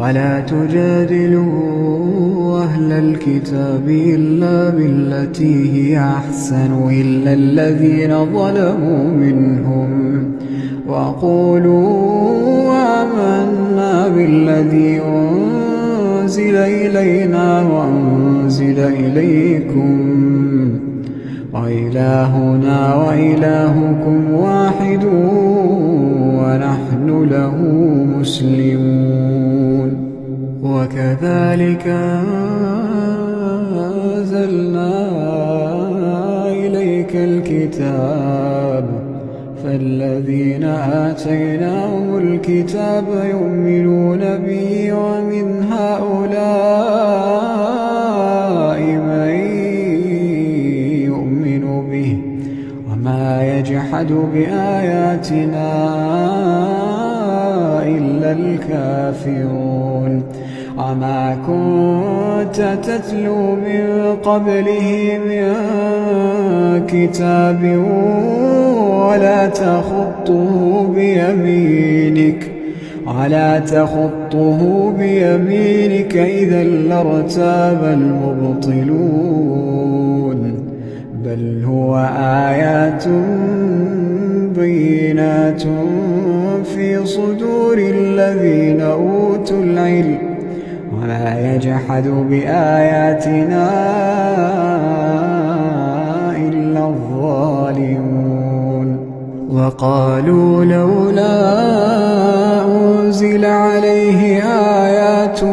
ولا تجادلوا أهل الكتاب إلا بالتي هي أحسن إلا الذين ظلموا منهم وقولوا آمنا بالذي أنزل إلينا وأنزل إليكم وإلهنا وإلهكم واحد ونحن له مسلمون. وكذلك أنزلنا إليك الكتاب فالذين آتيناهم الكتاب يؤمنون به ومن هؤلاء من يؤمن به وما يجحد بآياتنا إلا الكافرون. وما كنت تتلو من قبله من كتاب ولا تخطه بيمينك إذا لارتاب المبطلون. بل هو آيات بينات في صدور الذين أوتوا العلم وما يجحد بآياتنا إلا الظالمون. وقالوا لولا أنزل عليه آيات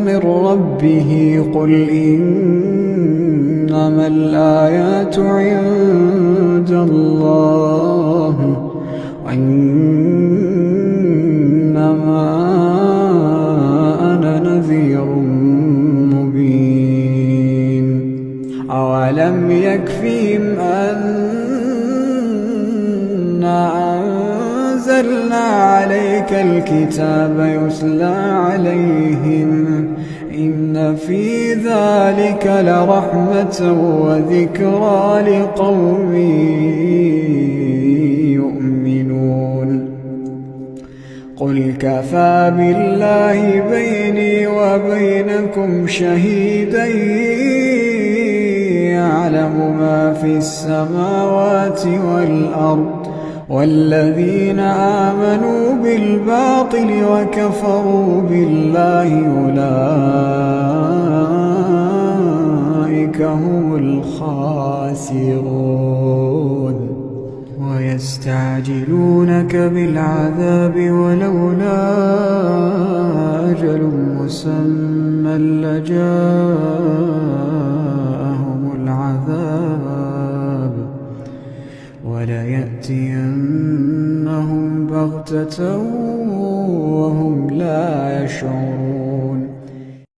من ربه قل إنما الآيات عند الله وإنما أنا نذير مبين. أولم يكفهم أنا أنزلنا عليك الكتاب يتلى عليهم إن في ذلك لرحمة وذكرى لقوم يؤمنون. قل كفى بالله بيني وبينكم شهيدا يعلم ما في السماوات والأرض والذين آمنوا بالباطل وكفروا بالله أولئك هم الخاسرون. ويستعجلونك بالعذاب ولولا أجل مسمى لجاءهم العذاب وليأتينهم بغتة وهم لا يشعرون.